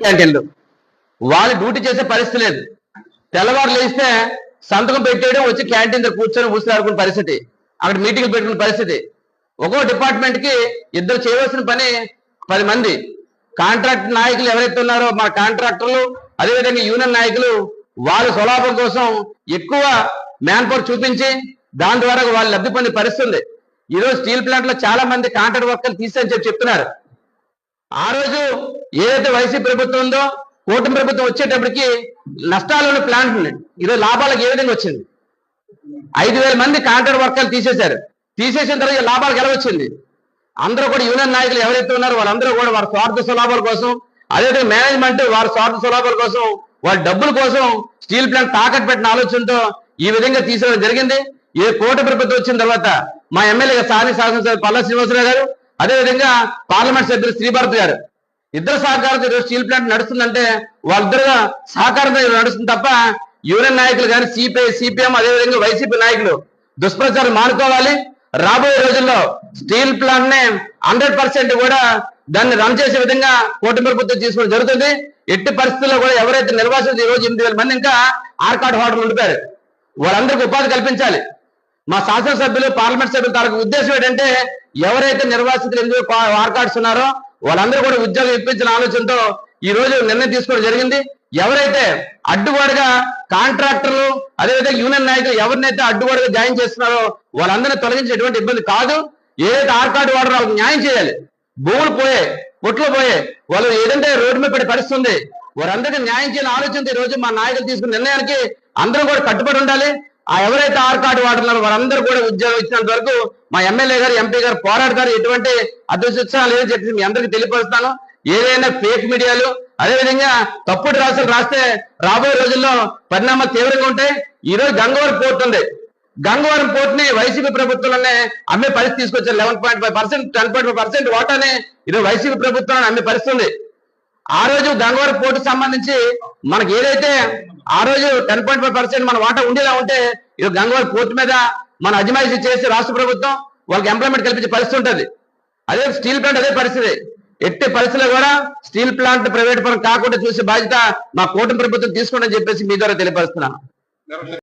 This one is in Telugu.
క్యాంటీన్లు వాళ్ళు డ్యూటీ చేసే పరిస్థితి లేదు. తెల్లవారు లేస్తే సంతకం పెట్టేయడం, వచ్చి క్యాంటీన్ దగ్గర కూర్చొని ఊసులాడుకునే పరిస్థితి, అక్కడ మీటింగ్లు పెట్టుకునే పరిస్థితి. ఒక్కో డిపార్ట్మెంట్ కి ఇద్దరు చేయవలసిన పని 10 మంది. కాంట్రాక్ట్ నాయకులు ఎవరైతే ఉన్నారో మా కాంట్రాక్టర్లు, అదేవిధంగా యూనియన్ నాయకులు వాళ్ళ స్వలాభం కోసం ఎక్కువ మ్యాన్ పవర్ చూపించి దాని ద్వారా వాళ్ళు లబ్ధి పొందే పరిస్థితి. ఈరోజు స్టీల్ ప్లాంట్ లో చాలా మంది కాంట్రాక్ట్ వర్కర్లు తీసేని చెప్తున్నారు. ఆ రోజు ఏదైతే వైసీపీ ప్రభుత్వం ఉందో, కూటమి ప్రభుత్వం వచ్చేటప్పటికి నష్టాలు ఉన్న ప్లాంట్ ఉన్నాయి. ఈరోజు లాభాలకు ఏ విధంగా వచ్చింది? 5,000 మంది కాంట్రాక్ట్ వర్కర్లు తీసేశారు. తీసేసిన తర్వాత లాభాలకు ఎలా వచ్చింది? అందరూ కూడా యూనియన్ నాయకులు ఎవరైతే ఉన్నారో వాళ్ళందరూ కూడా వారి స్వార్థ స్వలాభాల కోసం, అదేవిధంగా మేనేజ్మెంట్ వారి స్వార్థ స్వలాభాల కోసం, వాళ్ళ డబ్బుల కోసం స్టీల్ ప్లాంట్ తాకట్టు పెట్టిన ఆలోచనతో ఈ విధంగా తీసుకోవడం జరిగింది. ఏ కూటమి ప్రభుత్వం వచ్చిన తర్వాత మా ఎమ్మెల్యే స్థానిక శాసనసభ్యులు పల్లా శ్రీనివాసరావు గారు, అదేవిధంగా పార్లమెంట్ సభ్యులు శ్రీభారత్ గారు ఇద్దరు సహకారంతో ఈరోజు స్టీల్ ప్లాంట్ నడుస్తుందంటే వాళ్ళిద్దరు సహకారంతో నడుస్తుంది తప్ప యూనియన్ నాయకులు కానీ, సిపిఐ, సిపిఎం, అదేవిధంగా వైసీపీ నాయకులు దుష్ప్రచారం మానుకోవాలి. రాబోయే రోజుల్లో స్టీల్ ప్లాంట్ ని 100% కూడా దాన్ని రన్ చేసే విధంగా కూటమి ప్రభుత్వం తీసుకోవడం జరుగుతుంది. ఎట్టి పరిస్థితుల్లో కూడా ఎవరైతే నిర్వాసితులు ఈ రోజు 8,000 మంది ఇంకా ఆర్కాడ్ హోటల్ ఉండిపోయారు, వాళ్ళందరికీ ఉపాధి కల్పించాలి. మా శాసనసభ్యులు, పార్లమెంట్ సభ్యులు తాలూకు ఉద్దేశం ఏంటంటే ఎవరైతే నిర్వాసితులు 8 ఆర్కాడ్స్ ఉన్నారో వాళ్ళందరూ కూడా ఉద్యోగం ఇప్పించిన ఆలోచనతో ఈ రోజు నిర్ణయం తీసుకోవడం జరిగింది. ఎవరైతే అడ్డుగోడగా కాంట్రాక్టర్లు, అదేవిధంగా యూనియన్ నాయకులు ఎవరినైతే అడ్డుగోడగా జాయిన్ చేస్తున్నారో వాళ్ళందరినీ తొలగించే ఎటువంటి ఇబ్బంది కాదు. ఏదైతే ఆర్కాడ్ వాడరో వాళ్ళకి న్యాయం చేయాలి. భూములు పోయే, కొట్లు పోయే, వాళ్ళు ఏదంటే రోడ్డు మీద పడే పరిస్థితి ఉంది, వారందరికీ న్యాయం చేయాలని ఆలోచనతో ఈ రోజు మా నాయకులు తీసుకున్న నిర్ణయానికి అందరూ కూడా కట్టుబడి ఉండాలి. ఆ ఎవరైతే ఆర్కాడ్ వాడుతున్నారో వారందరూ కూడా ఉద్యోగం ఇచ్చినంత వరకు మా ఎమ్మెల్యే గారు, ఎంపీ గారు పోరాడతారు. ఎటువంటి అదృష్టం లేదని చెప్పి మీ అందరికీ తెలియపరుస్తాను. ఏదైనా ఫేక్ మీడియాలు, అదేవిధంగా తప్పుడు రాసులు రాస్తే రాబోయే రోజుల్లో పరిణామాలు తీవ్రంగా ఉంటాయి. ఈ రోజు గంగవరం పోర్ట్ ఉంది. గంగవరం పోర్ట్ ని వైసీపీ ప్రభుత్వంలోనే అమ్మే పరిస్థితి తీసుకొచ్చారు. 11.5%, 10.5% వాటాని ఈరోజు వైసీపీ ప్రభుత్వం అమ్మే పరిస్థితి ఉంది. ఆ రోజు గంగవరం పోర్టు సంబంధించి మనకి ఏదైతే ఆ రోజు 10.5% మన వాటా ఉండేలా ఉంటే ఈరోజు గంగవరం పోర్టు మీద మన అజమాయిషీ చేసి రాష్ట్ర ప్రభుత్వం వాళ్ళకి ఎంప్లాయ్మెంట్ కల్పించే పరిస్థితి ఉంటుంది. అదే స్టీల్ ప్లాంట్ అదే పరిస్థితి. ఎట్టి పరిస్థితుల్లో కూడా స్టీల్ ప్లాంట్ ప్రైవేట్ పరం కాకుండా చూసే బాధ్యత మా కూటమి ప్రభుత్వం తీసుకోండి అని చెప్పేసి మీ ద్వారా తెలియపరుస్తున్నాను.